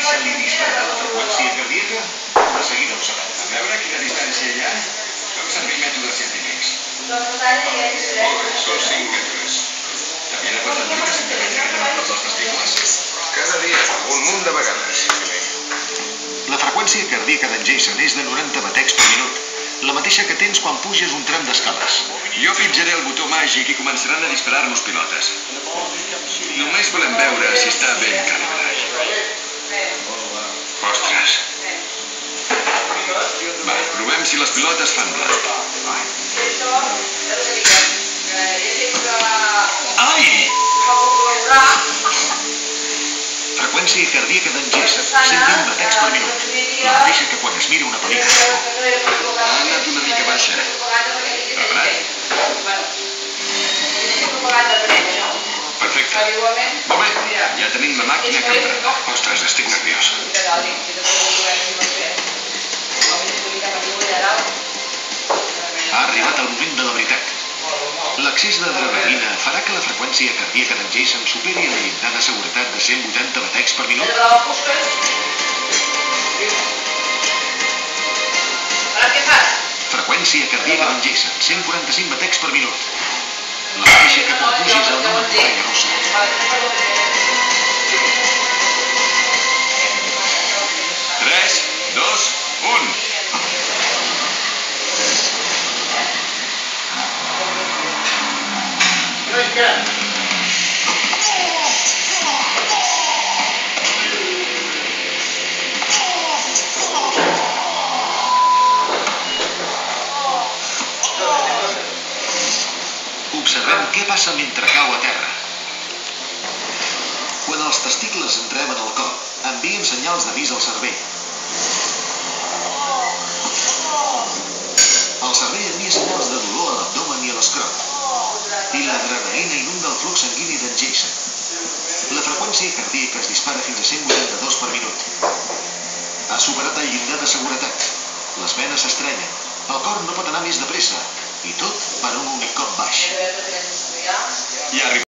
se li dispara la freqüència cardíaca, de seguida ho sabrà. A veure quina distància hi ha. Fem servir mètodes científics. Molt bé, Són 5 metres. També ha passat lluita simptomàtica amb tots els testicles. cada dia, un munt de vegades. La freqüència cardíaca d'en Jason és de 90 batecs per minut, la mateixa que tens quan puges un tram d'escales. Jo pitjaré el botó màgic i començaran a disparar-nos pilotes. Només volem veure si està ben calibrat. Ostres. Va, provem si les pilotes fan blanc. Ai! Freqüència cardíaca d'en Jason, 120 batecs per minut, la mateixa que quan es mira una pel·lícula. Ha anat una mica baixa. Preparat? Perfecte. Molt bé, ja tenim la màquina calibrada. Ostres, estic nerviós. Ha arribat el moment de la veritat. L'excés d'adrenalina farà que la freqüència cardíaca d'en Jason superi el llindar de seguretat de 180 batecs per minut. Freqüència cardíaca d'en Jason, 145 batecs per minut. La mateixa que quan pugis a una muntanya russa. 3, 2, 1. Observem què passa mentre cau a terra. Quan els testicles reben el cor, envien senyals d'avís al cervell. El cervell envia senyals de dolor a l'abdomen i a l'escrot. I l'adrenalina inunda el flux sanguini d'en Jason. La freqüència cardíaca es dispara fins a 182 per minut. Ha superat el llindar de seguretat. Les venes s'estrenyen. El cor no pot anar més de pressa. I tot per un únic cop baix. Ja arriba.